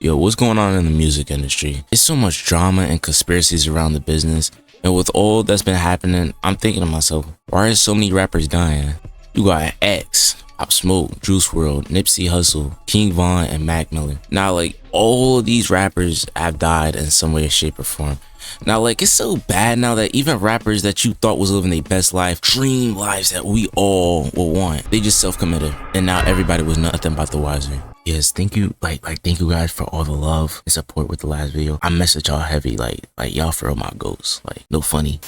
Yo, what's going on in the music industry? There's so much drama and conspiracies around the business. And with all that's been happening, I'm thinking to myself, why are so many rappers dying? You got X, Pop Smoke, Juice WRLD, Nipsey Hussle, King Von, and Mac Miller. Now, like, all of these rappers have died in some way, shape, or form. Now, like, it's so bad now that even rappers that you thought was living their best life, dream lives that we all will want, they just self-committed. And now everybody was nothing but the wiser. Yes, thank you, thank you guys for all the love and support with the last video. I messaged y'all heavy, like y'all for my ghosts, like, no funny.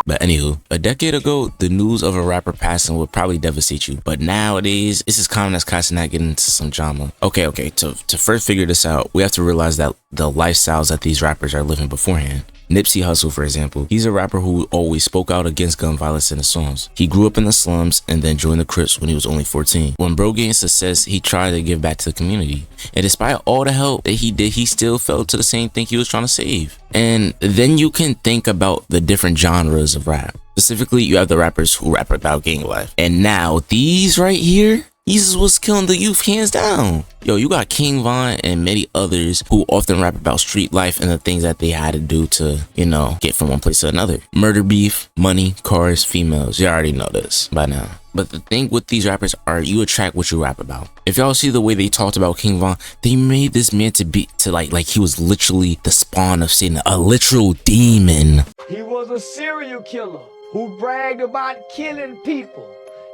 But anywho, a decade ago, the news of a rapper passing would probably devastate you. But nowadays, it's as common as casting that getting into some drama. Okay, to first figure this out, we have to realize that the lifestyles that these rappers are living beforehand. Nipsey Hussle, for example, he's a rapper who always spoke out against gun violence in his songs. He grew up in the slums and then joined the Crips when he was only 14. When bro gained success, he tried to give back to the community. And despite all the help that he did, he still fell to the same thing he was trying to save. And then you can think about the different genres of rap. Specifically, you have the rappers who rap about gang life. And now these right here, these is what's killing the youth hands down. Yo, you got King Von and many others who often rap about street life and the things that they had to do to, you know, get from one place to another. Murder, beef, money, cars, females. You already know this by now. But the thing with these rappers are you attract what you rap about. If y'all see the way they talked about King Von, they made this man to like he was literally the spawn of Satan, a literal demon. He was a serial killer who bragged about killing people.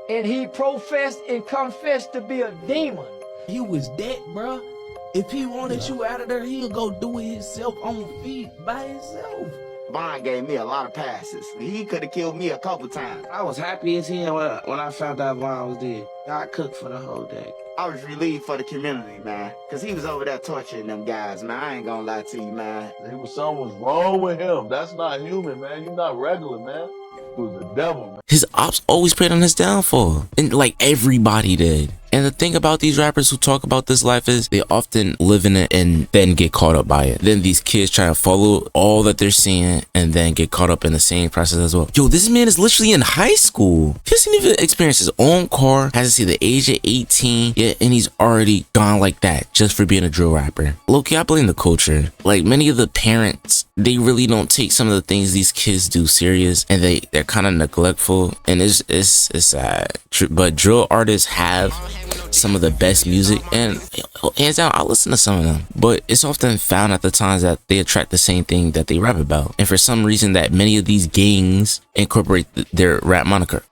And he professed and confessed to be a demon. He was that, bruh. If he wanted you out of there, he'll go do it himself on feet by himself. Vaughn gave me a lot of passes. He could have killed me a couple times. I was happy as hell when I found out Vaughn was dead. I cooked for the whole day. I was relieved for the community, man. Because he was over there torturing them guys, man. I ain't gonna lie to you, man. Something was wrong with him. That's not human, man. You're not regular, man. He was the devil, man. His ops always preyed on his downfall. And like everybody did. And the thing about these rappers who talk about this life is they often live in it and then get caught up by it. Then these kids try to follow all that they're seeing and then get caught up in the same process as well. Yo, this man is literally in high school. He hasn't even experienced his own car, hasn't seen the age of 18 yet, and he's already gone like that just for being a drill rapper. Low-key, I blame the culture. Like many of the parents, they really don't take some of the things these kids do serious, and they're kind of neglectful, and it's sad. But drill artists have some of the best music, and hands down, I'll listen to some of them, but it's often found at the times that they attract the same thing that they rap about. And for some reason that many of these gangs incorporate their rap moniker,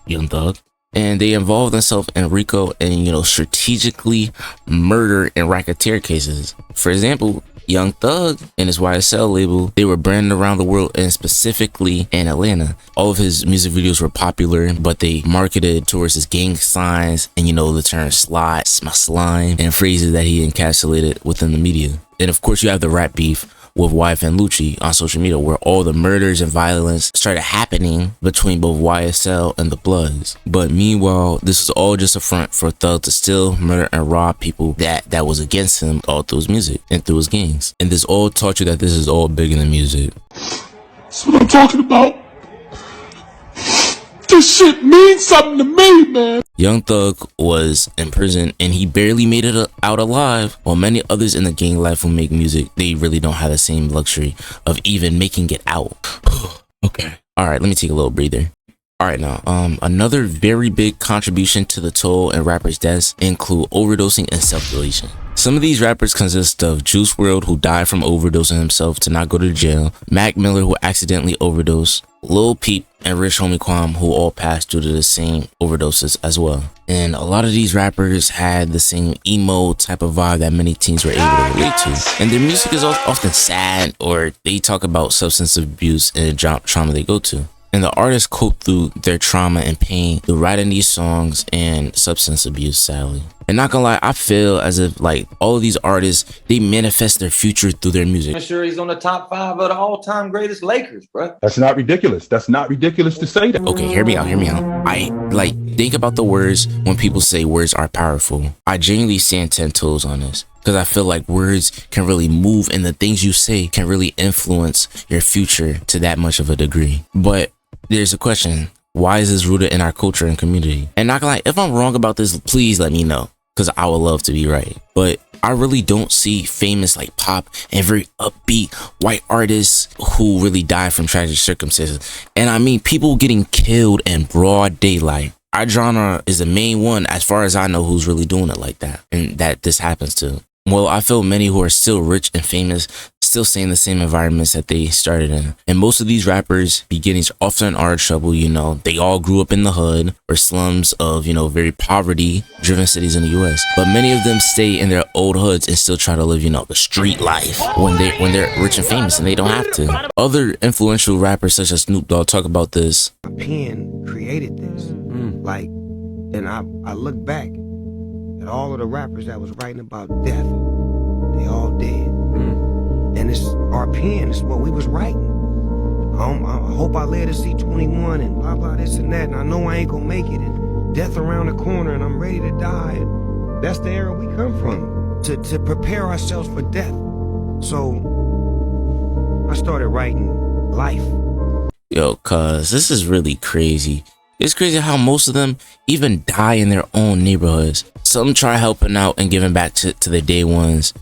Young Thug, and they involve themselves in RICO and, you know, strategically murder and racketeer cases. For example, Young Thug and his YSL label, they were branded around the world and specifically in Atlanta. All of his music videos were popular, but they marketed towards his gang signs and, you know, the term slot, slime, and phrases that he encapsulated within the media. And of course, you have the rap beef with YF and Lucci on social media, where all the murders and violence started happening between both YSL and the Bloods. But meanwhile, this was all just a front for Thug to steal, murder, and rob people that was against him all through his music and through his gangs. And this all taught you that this is all bigger than music. That's what I'm talking about. This shit means something to me, man. Young Thug was in prison and he barely made it out alive, while many others in the gang life who make music, they really don't have the same luxury of even making it out. Okay. All right, let me take a little breather. All right, now, another very big contribution to the toll in rappers' deaths include overdosing and self-mutilation. Some of these rappers consist of Juice WRLD, who died from overdosing himself to not go to jail, Mac Miller, who accidentally overdosed, Lil Peep, and Rich Homie Kwame, who all passed due to the same overdoses as well. And a lot of these rappers had the same emo type of vibe that many teens were able to relate to. And their music is often sad, or they talk about substance abuse and trauma they go to. And the artists cope through their trauma and pain through writing these songs and substance abuse, sadly. And not gonna lie, I feel as if like all of these artists, they manifest their future through their music. I'm sure he's on the top 5 of the all-time greatest Lakers, bro. That's not ridiculous. That's not ridiculous to say that. Okay, hear me out. I like think about the words when people say words are powerful. I genuinely stand 10 toes on this, because I feel like words can really move, and the things you say can really influence your future to that much of a degree. But there's a question. Why is this rooted in our culture and community? And not gonna lie, if I'm wrong about this, please let me know, because I would love to be right. But I really don't see famous like pop and very upbeat white artists who really die from tragic circumstances. And I mean people getting killed in broad daylight. Our genre is the main one as far as I know who's really doing it like that and that this happens to. Well, I feel many who are still rich and famous still stay in the same environments that they started in. And most of these rappers' beginnings often are trouble, you know. They all grew up in the hood or slums of, you know, very poverty-driven cities in the US. But many of them stay in their old hoods and still try to live, you know, the street life when they're rich and famous and they don't have to. Other influential rappers such as Snoop Dogg talk about this. A pen created this. Like, and I look back at all of the rappers that was writing about death. They all dead. And it's our pen, it's what we was writing. I hope I live to see 21 and blah, blah, this and that. And I know I ain't gonna make it. And death around the corner and I'm ready to die. And that's the era we come from, to prepare ourselves for death. So I started writing life. Yo, cuz this is really crazy. It's crazy how most of them even die in their own neighborhoods. Some try helping out and giving back to their day ones,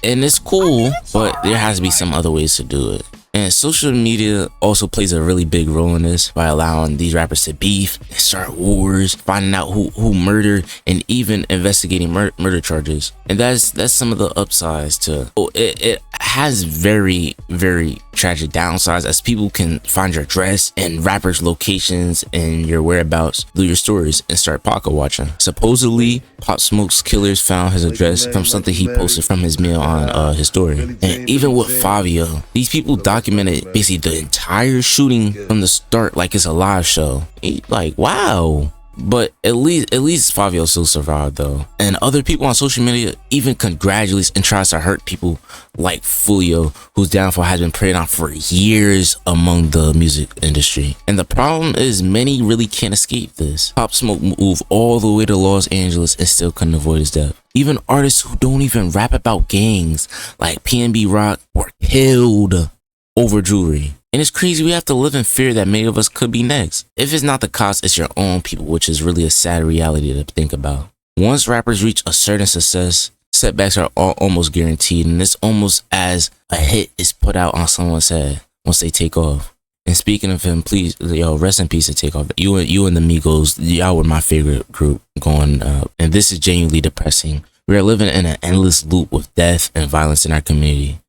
and it's cool, but there has to be some other ways to do it. And social media also plays a really big role in this by allowing these rappers to beef, start wars, finding out who murdered, and even investigating murder charges. And that's some of the upsides to it has very, very tragic downsides, as people can find your address and rappers' locations and your whereabouts through your stories and start pocket watching. Supposedly, Pop Smoke's killers found his address from something he posted from his meal on his story. And even with Fabio, these people documented basically the entire shooting from the start like it's a live show. Like, wow. But at least Fabio still survived though. And other people on social media even congratulates and tries to hurt people like Fulio, whose downfall has been preyed on for years among the music industry. And the problem is many really can't escape this. Pop Smoke moved all the way to Los Angeles and still couldn't avoid his death. Even artists who don't even rap about gangs like PNB Rock were killed over jewelry. And it's crazy we have to live in fear that many of us could be next. If it's not the cost, it's your own people, which is really a sad reality to think about. Once rappers reach a certain success, setbacks are almost guaranteed, and it's almost as a hit is put out on someone's head once they take off. And speaking of him, please, yo, rest in peace to Takeoff. You and the Migos, y'all were my favorite group going up. And this is genuinely depressing. We are living in an endless loop with death and violence in our community.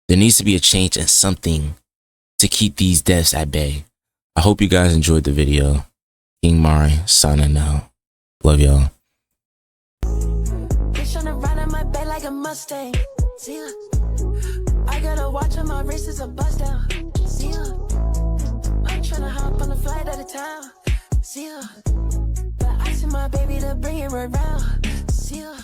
There needs to be a change and something to keep these deaths at bay. I hope you guys enjoyed the video. King Mari signing out. Love y'all. Like a Mustang. See ya. I gotta watch on my wrist is a bust down. See ya. I'm tryna hop on a flight out of town. See ya. But I sent my baby to bring her around. See ya.